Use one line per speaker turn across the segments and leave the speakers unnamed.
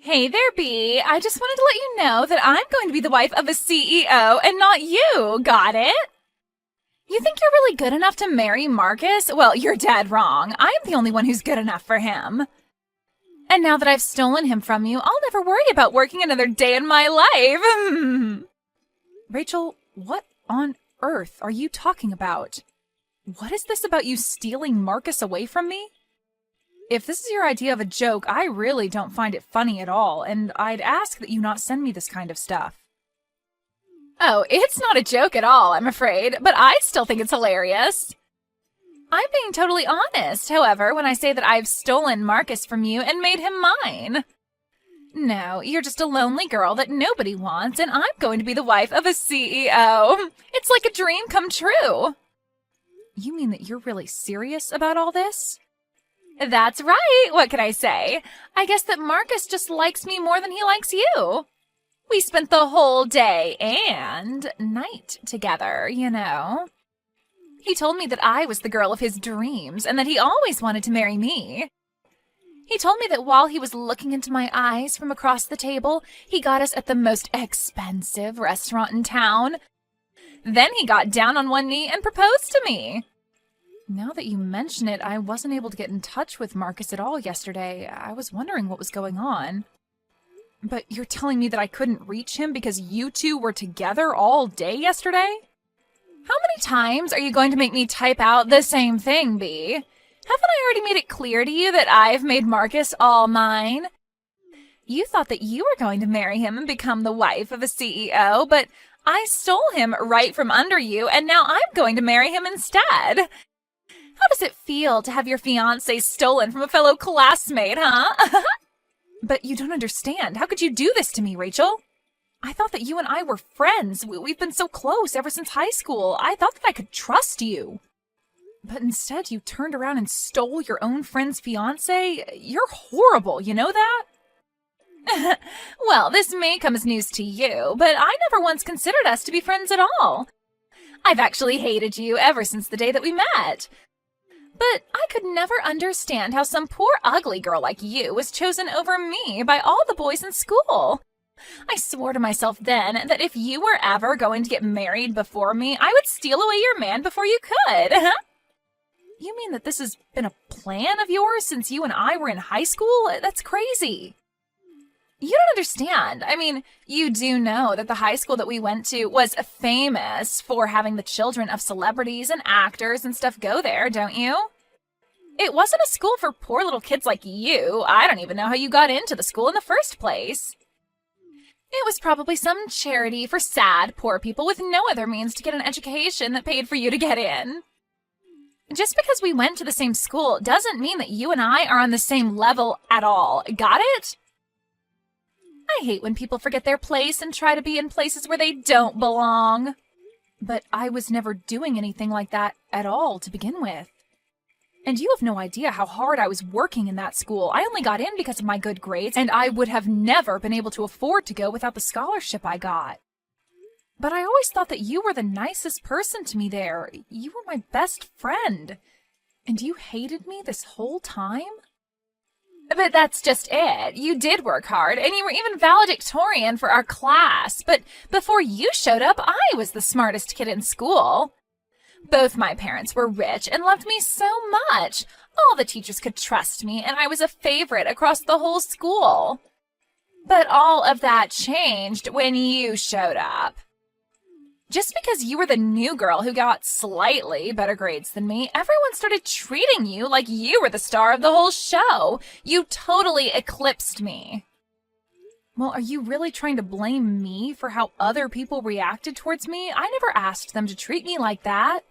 Hey there, Bee. I just wanted to let you know that I'm going to be the wife of a CEO and not you. Got it? You think you're really good enough to marry Marcus? Well, you're dead wrong. I'm the only one who's good enough for him. And now that I've stolen him from you, I'll never worry about working another day in my life. Rachel, what on earth are you talking about? What is this about you stealing Marcus away from me? If this is your idea of a joke, I really don't find it funny at all, and I'd ask that you not send me this kind of stuff. Oh, it's not a joke at all, I'm afraid, but I still think it's hilarious. I'm being totally honest, however, when I say that I've stolen Marcus from you and made him mine. No, you're just a lonely girl that nobody wants, and I'm going to be the wife of a CEO. It's like a dream come true. You mean that you're really serious about all this? That's right. What can I say? I guess that Marcus just likes me more than he likes you. We spent the whole day and night together, you know. He told me that I was the girl of his dreams and that he always wanted to marry me. He told me that while he was looking into my eyes from across the table, he got us at the most expensive restaurant in town. Then he got down on one knee and proposed to me. Now that you mention it, I wasn't able to get in touch with Marcus at all yesterday. I was wondering what was going on. But you're telling me that I couldn't reach him because you two were together all day yesterday? How many times are you going to make me type out the same thing, Bee? Haven't I already made it clear to you that I've made Marcus all mine? You thought that you were going to marry him and become the wife of a CEO, but I stole him right from under you, and now I'm going to marry him instead. How does it feel to have your fiancé stolen from a fellow classmate, huh? But you don't understand. How could you do this to me, Rachel? I thought that you and I were friends. We've been so close ever since high school. I thought that I could trust you. But instead, you turned around and stole your own friend's fiancé? You're horrible, you know that? Well, this may come as news to you, but I never once considered us to be friends at all. I've actually hated you ever since the day that we met. But I could never understand how some poor ugly girl like you was chosen over me by all the boys in school. I swore to myself then that if you were ever going to get married before me, I would steal away your man before you could. You mean that this has been a plan of yours since you and I were in high school? That's crazy. You don't understand. I mean, you do know that the high school that we went to was famous for having the children of celebrities and actors and stuff go there, don't you? It wasn't a school for poor little kids like you. I don't even know how you got into the school in the first place. It was probably some charity for sad, poor people with no other means to get an education that paid for you to get in. Just because we went to the same school doesn't mean that you and I are on the same level at all. Got it? I hate when people forget their place and try to be in places where they don't belong. But I was never doing anything like that at all to begin with. And you have no idea how hard I was working in that school. I only got in because of my good grades, and I would have never been able to afford to go without the scholarship I got. But I always thought that you were the nicest person to me there. You were my best friend. And you hated me this whole time? But that's just it. You did work hard, and you were even valedictorian for our class. But before you showed up, I was the smartest kid in school. Both my parents were rich and loved me so much. All the teachers could trust me, and I was a favorite across the whole school. But all of that changed when you showed up. Just because you were the new girl who got slightly better grades than me, everyone started treating you like you were the star of the whole show. You totally eclipsed me. Well, are you really trying to blame me for how other people reacted towards me? I never asked them to treat me like that.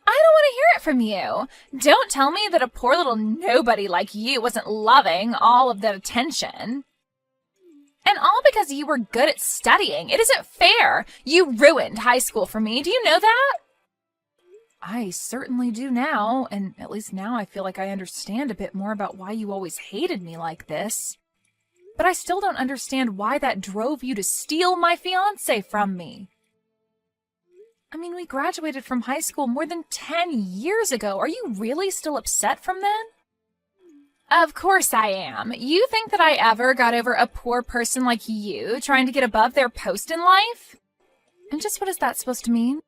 I don't want to hear it from you. Don't tell me that a poor little nobody like you wasn't loving all of that attention. And all because you were good at studying. It isn't fair. You ruined high school for me. Do you know that? I certainly do now, and at least now I feel like I understand a bit more about why you always hated me like this. But I still don't understand why that drove you to steal my fiancé from me. I mean, we graduated from high school more than 10 years ago. Are you really still upset from then? Of course I am. You think that I ever got over a poor person like you trying to get above their post in life? And just what is that supposed to mean?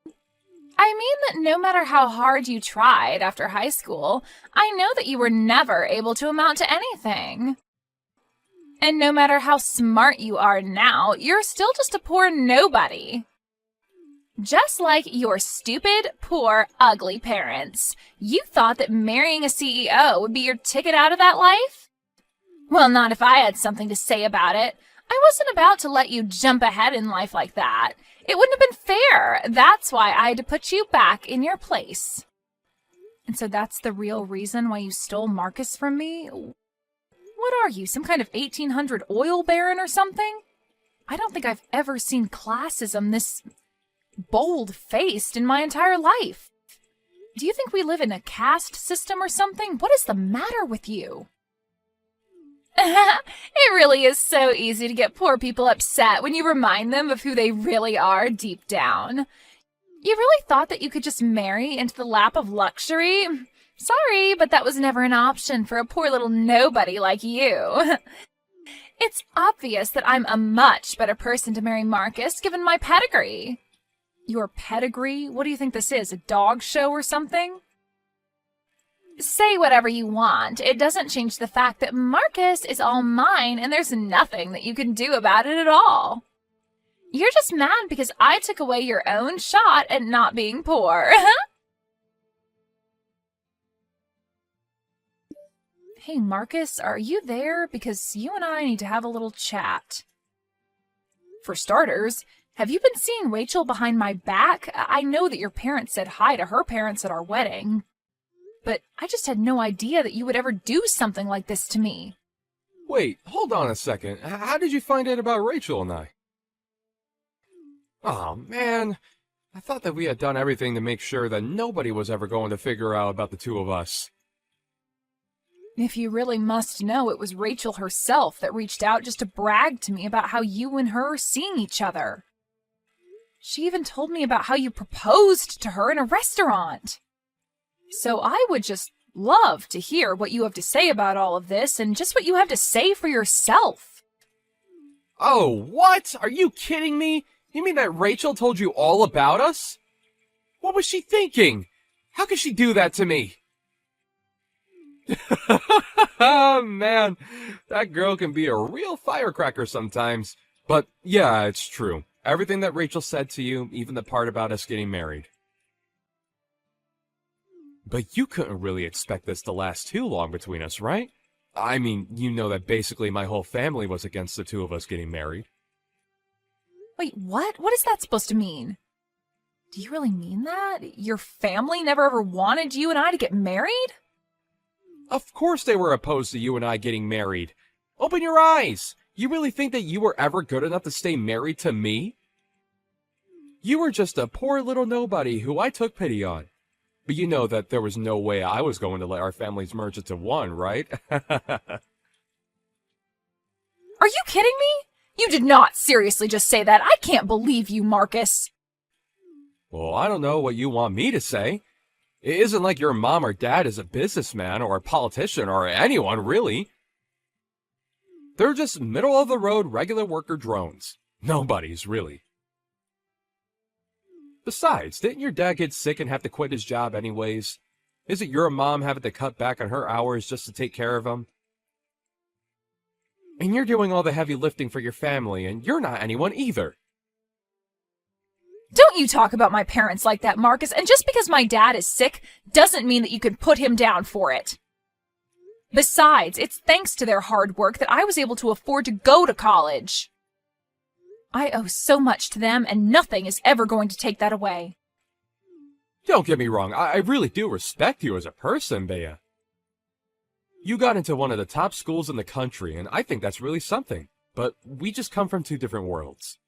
I mean that no matter how hard you tried after high school, I know that you were never able to amount to anything. And no matter how smart you are now, you're still just a poor nobody. Just like your stupid, poor, ugly parents. You thought that marrying a CEO would be your ticket out of that life? Well, not if I had something to say about it. I wasn't about to let you jump ahead in life like that. It wouldn't have been fair. That's why I had to put you back in your place. And so that's the real reason why you stole Marcus from me? What are you, some kind of 1800 oil baron or something? I don't think I've ever seen classism this bold-faced in my entire life. Do you think we live in a caste system or something? What is the matter with you? It really is so easy to get poor people upset when you remind them of who they really are deep down. You really thought that you could just marry into the lap of luxury? Sorry, but that was never an option for a poor little nobody like you. It's obvious that I'm a much better person to marry Marcus given my pedigree. Your pedigree? What do you think this is, a dog show or something? Say whatever you want. It doesn't change the fact that Marcus is all mine and there's nothing that you can do about it at all. You're just mad because I took away your own shot at not being poor. Hey, Marcus, are you there? Because you and I need to have a little chat. For starters, have you been seeing Rachel behind my back? I know that your parents said hi to her parents at our wedding. But I just had no idea that you would ever do something like this to me.
Wait, hold on a second. How did you find out about Rachel and I? Oh, man. I thought that we had done everything to make sure that nobody was ever going to figure out about the two of us.
If you really must know, it was Rachel herself that reached out just to brag to me about how you and her are seeing each other. She even told me about how you proposed to her in a restaurant. So I would just love to hear what you have to say about all of this and just what you have to say for yourself.
Oh, what? Are you kidding me? You mean that Rachel told you all about us? What was she thinking? How could she do that to me? Oh, man. That girl can be a real firecracker sometimes. But yeah, it's true. Everything that Rachel said to you, even the part about us getting married. But you couldn't really expect this to last too long between us, right? I mean, you know that basically my whole family was against the two of us getting married.
Wait, what? What is that supposed to mean? Do you really mean that? Your family never ever wanted you and I to get married?
Of course they were opposed to you and I getting married. Open your eyes! You really think that you were ever good enough to stay married to me? You were just a poor little nobody who I took pity on. But you know that there was no way I was going to let our families merge into one, right?
Are you kidding me? You did not seriously just say that. I can't believe you, Marcus.
Well, I don't know what you want me to say. It isn't like your mom or dad is a businessman or a politician or anyone, really. They're just middle-of-the-road regular worker drones. Nobody's, really. Besides, didn't your dad get sick and have to quit his job anyways? Isn't your mom having to cut back on her hours just to take care of him? And you're doing all the heavy lifting for your family, and you're not anyone either.
Don't you talk about my parents like that, Marcus, and just because my dad is sick doesn't mean that you can put him down for it. Besides, it's thanks to their hard work that I was able to afford to go to college. I owe so much to them, and nothing is ever going to take that away.
Don't get me wrong, I really do respect you as a person, Bea. You got into one of the top schools in the country, and I think that's really something. But we just come from two different worlds.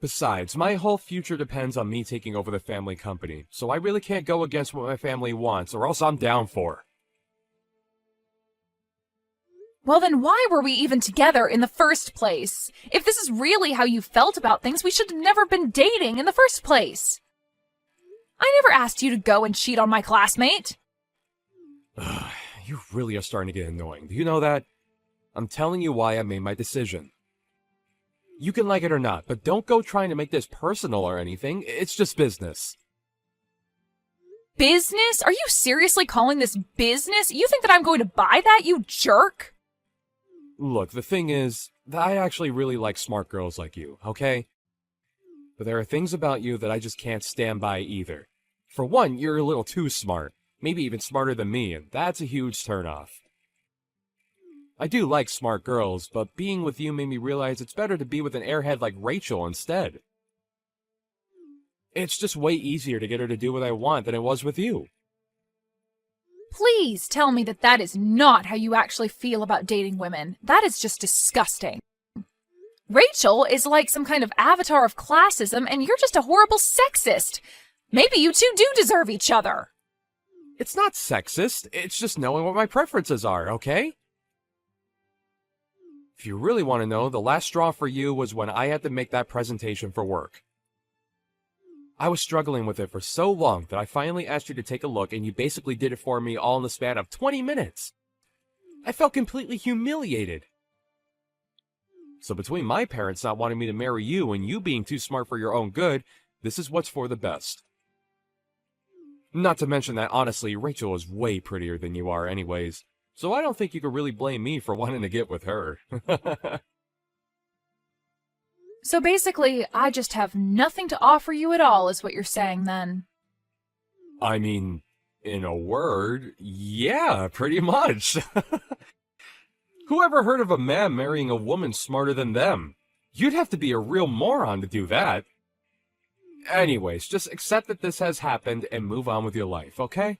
Besides, my whole future depends on me taking over the family company, so I really can't go against what my family wants, or else I'm down for.
Well, then why were we even together in the first place? If this is really how you felt about things, we should have never been dating in the first place. I never asked you to go and cheat on my classmate.
You really are starting to get annoying. Do you know that? I'm telling you why I made my decision. You can like it or not, but don't go trying to make this personal or anything. It's just business.
Business? Are you seriously calling this business? You think that I'm going to buy that, you jerk?
Look, the thing is, I actually really like smart girls like you, okay? But there are things about you that I just can't stand by either. For one, you're a little too smart. Maybe even smarter than me, and that's a huge turnoff. I do like smart girls, but being with you made me realize it's better to be with an airhead like Rachel instead. It's just way easier to get her to do what I want than it was with you.
Please tell me that that is not how you actually feel about dating women. That is just disgusting. Rachel is like some kind of avatar of classism, and you're just a horrible sexist. Maybe you two do deserve each other.
It's not sexist, it's just knowing what my preferences are, okay? If you really want to know, the last straw for you was when I had to make that presentation for work. I was struggling with it for so long that I finally asked you to take a look, and you basically did it for me all in the span of 20 minutes. I felt completely humiliated. So between my parents not wanting me to marry you and you being too smart for your own good, this is what's for the best. Not to mention that, honestly, Rachel is way prettier than you are anyways, so I don't think you could really blame me for wanting to get with her.
So basically, I just have nothing to offer you at all, is what you're saying then.
I mean, in a word, yeah, pretty much. Who ever heard of a man marrying a woman smarter than them? You'd have to be a real moron to do that. Anyways, just accept that this has happened and move on with your life, okay?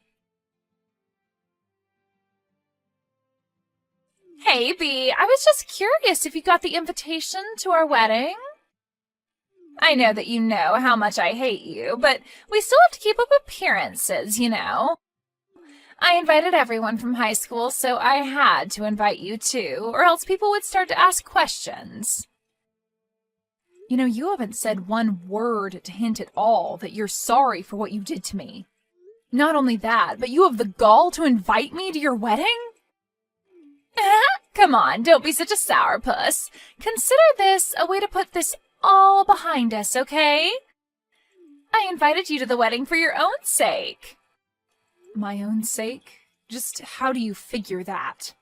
Hey, B, I was just curious if you got the invitation to our wedding. I know that you know how much I hate you, but we still have to keep up appearances, you know. I invited everyone from high school, so I had to invite you too, or else people would start to ask questions. You know, you haven't said one word to hint at all that you're sorry for what you did to me. Not only that, but you have the gall to invite me to your wedding? Come on, don't be such a sourpuss. Consider this a way to put this all behind us, okay? I invited you to the wedding for your own sake. My own sake? Just how do you figure that?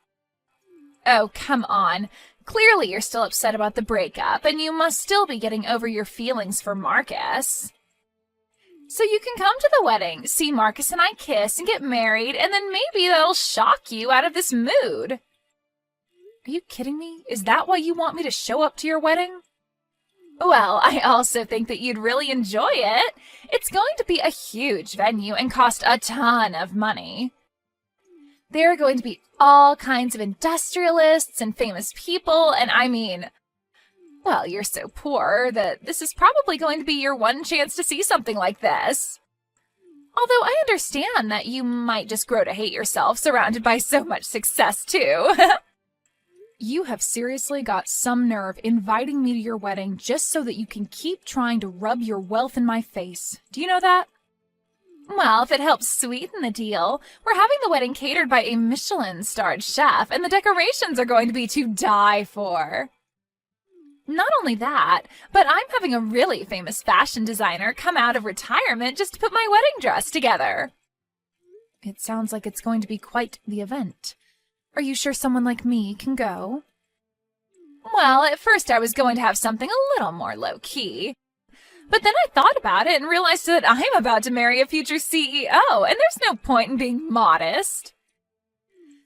Oh, come on. Clearly you're still upset about the breakup, and you must still be getting over your feelings for Marcus. So you can come to the wedding, see Marcus and I kiss and get married, and then maybe that'll shock you out of this mood. Are you kidding me? Is that why you want me to show up to your wedding? Well, I also think that you'd really enjoy it. It's going to be a huge venue and cost a ton of money. There are going to be all kinds of industrialists and famous people, and I mean, well, you're so poor that this is probably going to be your one chance to see something like this. Although I understand that you might just grow to hate yourself surrounded by so much success, too. You have seriously got some nerve inviting me to your wedding just so that you can keep trying to rub your wealth in my face. Do you know that? Well, if it helps sweeten the deal, we're having the wedding catered by a Michelin-starred chef, and the decorations are going to be to die for. Not only that, but I'm having a really famous fashion designer come out of retirement just to put my wedding dress together. It sounds like it's going to be quite the event. Are you sure someone like me can go? Well, at first I was going to have something a little more low-key. But then I thought about it and realized that I'm about to marry a future CEO, and there's no point in being modest.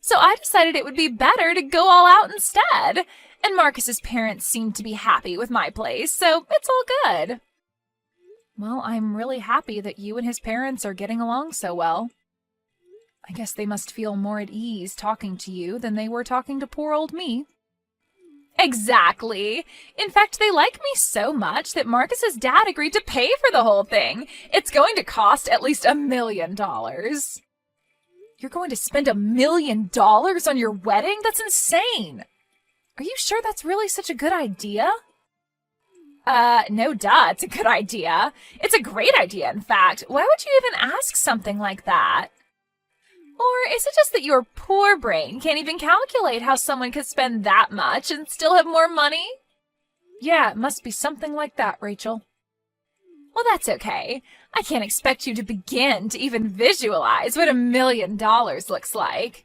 So I decided it would be better to go all out instead. And Marcus's parents seem to be happy with my place, so it's all good. Well, I'm really happy that you and his parents are getting along so well. I guess they must feel more at ease talking to you than they were talking to poor old me. Exactly. In fact, they like me so much that Marcus's dad agreed to pay for the whole thing. It's going to cost at least $1 million. You're going to spend $1 million on your wedding? That's insane. Are you sure that's really such a good idea? No duh, it's a good idea. It's a great idea, in fact. Why would you even ask something like that? Or is it just that your poor brain can't even calculate how someone could spend that much and still have more money? Yeah, it must be something like that, Rachel. Well, that's okay. I can't expect you to begin to even visualize what $1 million looks like.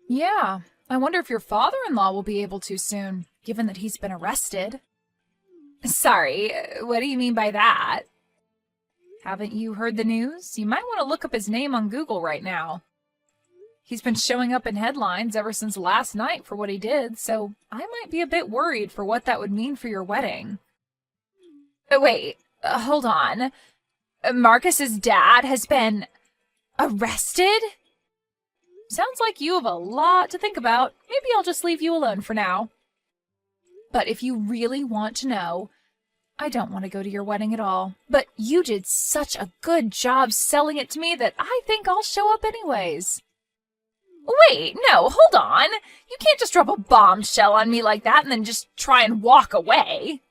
Yeah, I wonder if your father-in-law will be able to soon, given that he's been arrested. Sorry, what do you mean by that? Haven't you heard the news? You might want to look up his name on Google right now. He's been showing up in headlines ever since last night for what he did, so I might be a bit worried for what that would mean for your wedding. Wait, hold on. Marcus's dad has been arrested? Sounds like you have a lot to think about. Maybe I'll just leave you alone for now. But if you really want to know, I don't want to go to your wedding at all. But you did such a good job selling it to me that I think I'll show up anyways. Wait, no, hold on. You can't just drop a bombshell on me like that and then just try and walk away.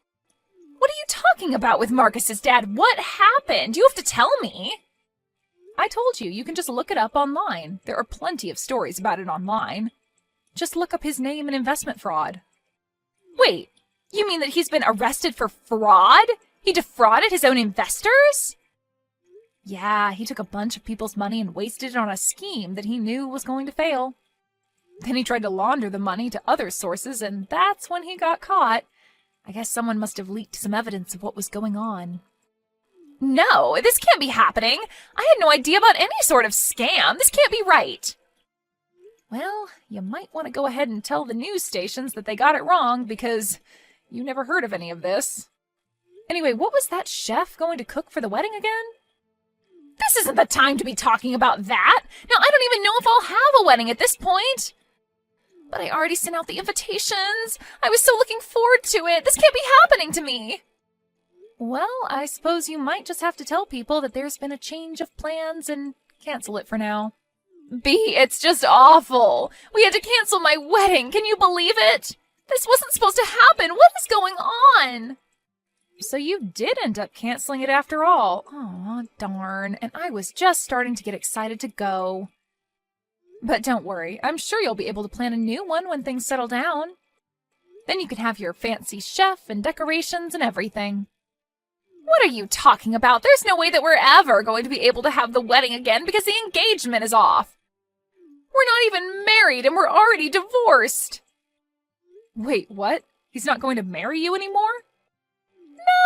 What are you talking about with Marcus's dad? What happened? You have to tell me. I told you, you can just look it up online. There are plenty of stories about it online. Just look up his name and investment fraud. Wait, you mean that he's been arrested for fraud? He defrauded his own investors? Yeah, he took a bunch of people's money and wasted it on a scheme that he knew was going to fail. Then he tried to launder the money to other sources, and that's when he got caught. I guess someone must have leaked some evidence of what was going on. No, this can't be happening. I had no idea about any sort of scam. This can't be right. Well, you might want to go ahead and tell the news stations that they got it wrong because you never heard of any of this. Anyway, what was that chef going to cook for the wedding again? This isn't the time to be talking about that. Now, I don't even know if I'll have a wedding at this point. But I already sent out the invitations. I was so looking forward to it. This can't be happening to me. Well, I suppose you might just have to tell people that there's been a change of plans and cancel it for now. B, it's just awful. We had to cancel my wedding. Can you believe it? This wasn't supposed to happen. What is going on? So you did end up canceling it after all. Aw, darn. And I was just starting to get excited to go. But don't worry. I'm sure you'll be able to plan a new one when things settle down. Then you can have your fancy chef and decorations and everything. What are you talking about? There's no way that we're ever going to be able to have the wedding again because the engagement is off. We're not even married and we're already divorced. Wait, what? He's not going to marry you anymore?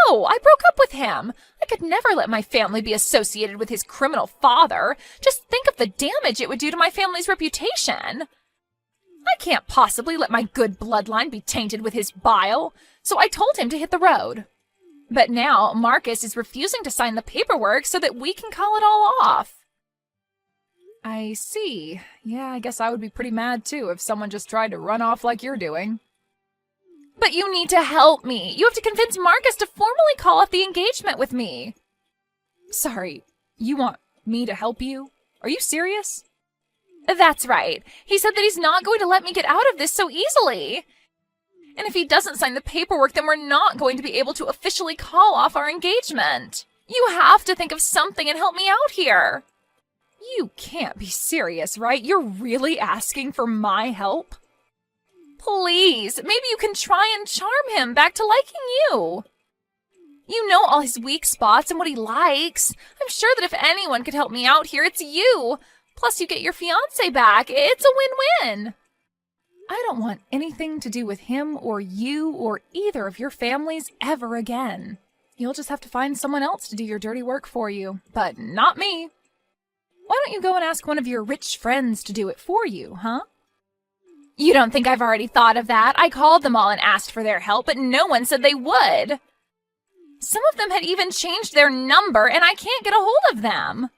No, I broke up with him. I could never let my family be associated with his criminal father. Just think of the damage it would do to my family's reputation. I can't possibly let my good bloodline be tainted with his bile, so I told him to hit the road. But now Marcus is refusing to sign the paperwork so that we can call it all off. I see. Yeah, I guess I would be pretty mad too if someone just tried to run off like you're doing. But you need to help me. You have to convince Marcus to formally call off the engagement with me. Sorry, you want me to help you? Are you serious? That's right. He said that he's not going to let me get out of this so easily. And if he doesn't sign the paperwork, then we're not going to be able to officially call off our engagement. You have to think of something and help me out here. You can't be serious, right? You're really asking for my help? Please, maybe you can try and charm him back to liking you. You know all his weak spots and what he likes. I'm sure that if anyone could help me out here, it's you. Plus, you get your fiancé back. It's a win-win. I don't want anything to do with him or you or either of your families ever again. You'll just have to find someone else to do your dirty work for you, but not me. Why don't you go and ask one of your rich friends to do it for you, huh? You don't think I've already thought of that? I called them all and asked for their help, but no one said they would. Some of them had even changed their number, and I can't get a hold of them.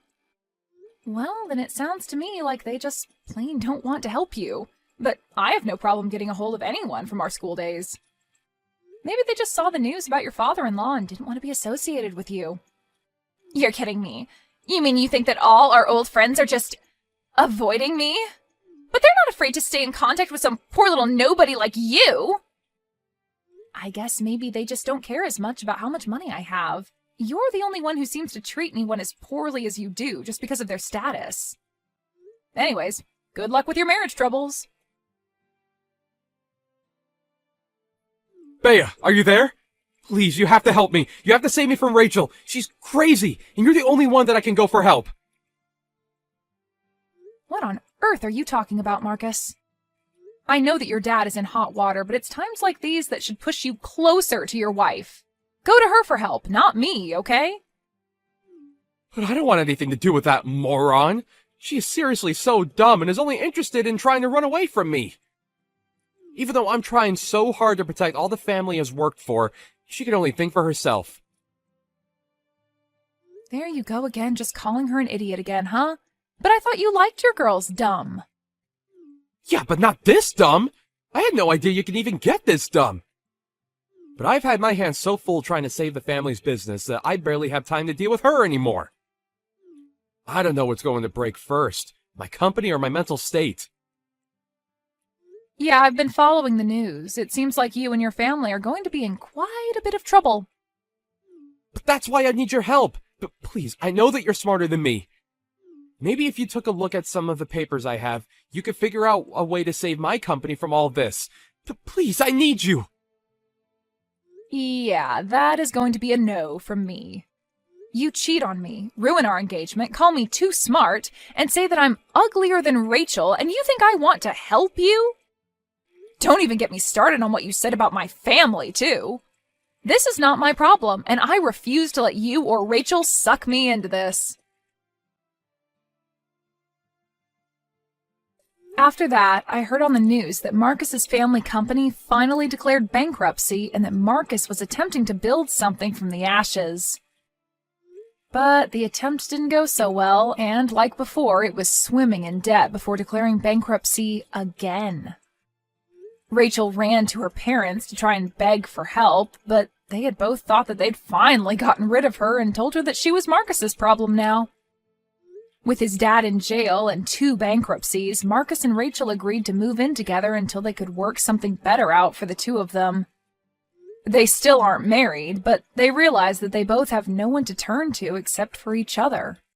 Well, then it sounds to me like they just plain don't want to help you. But I have no problem getting a hold of anyone from our school days. Maybe they just saw the news about your father-in-law and didn't want to be associated with you. You're kidding me. You mean you think that all our old friends are just avoiding me? But they're not afraid to stay in contact with some poor little nobody like you. I guess maybe they just don't care as much about how much money I have. You're the only one who seems to treat anyone as poorly as you do just because of their status. Anyways, good luck with your marriage troubles.
Bea, are you there? Please, you have to help me. You have to save me from Rachel. She's crazy, and you're the only one that I can go for help.
What on earth are you talking about, Marcus? I know that your dad is in hot water, but it's times like these that should push you closer to your wife. Go to her for help, not me, okay?
But I don't want anything to do with that moron. She is seriously so dumb and is only interested in trying to run away from me. Even though I'm trying so hard to protect all the family has worked for, she can only think for herself.
There you go again, just calling her an idiot again, huh? But I thought you liked your girls dumb.
Yeah, but not this dumb. I had no idea you could even get this dumb. But I've had my hands so full trying to save the family's business that I barely have time to deal with her anymore. I don't know what's going to break first, my company or my mental state.
Yeah, I've been following the news. It seems like you and your family are going to be in quite a bit of trouble.
But that's why I need your help. But please, I know that you're smarter than me. Maybe if you took a look at some of the papers I have, you could figure out a way to save my company from all this. But please, I need you.
Yeah, that is going to be a no from me. You cheat on me, ruin our engagement, call me too smart, and say that I'm uglier than Rachel, and you think I want to help you? Don't even get me started on what you said about my family, too. This is not my problem, and I refuse to let you or Rachel suck me into this. After that, I heard on the news that Marcus's family company finally declared bankruptcy and that Marcus was attempting to build something from the ashes. But the attempt didn't go so well, and like before, it was swimming in debt before declaring bankruptcy again. Rachel ran to her parents to try and beg for help, but they had both thought that they'd finally gotten rid of her and told her that she was Marcus's problem now. With his dad in jail and 2 bankruptcies, Marcus and Rachel agreed to move in together until they could work something better out for the 2 of them. They still aren't married, but they realize that they both have no one to turn to except for each other.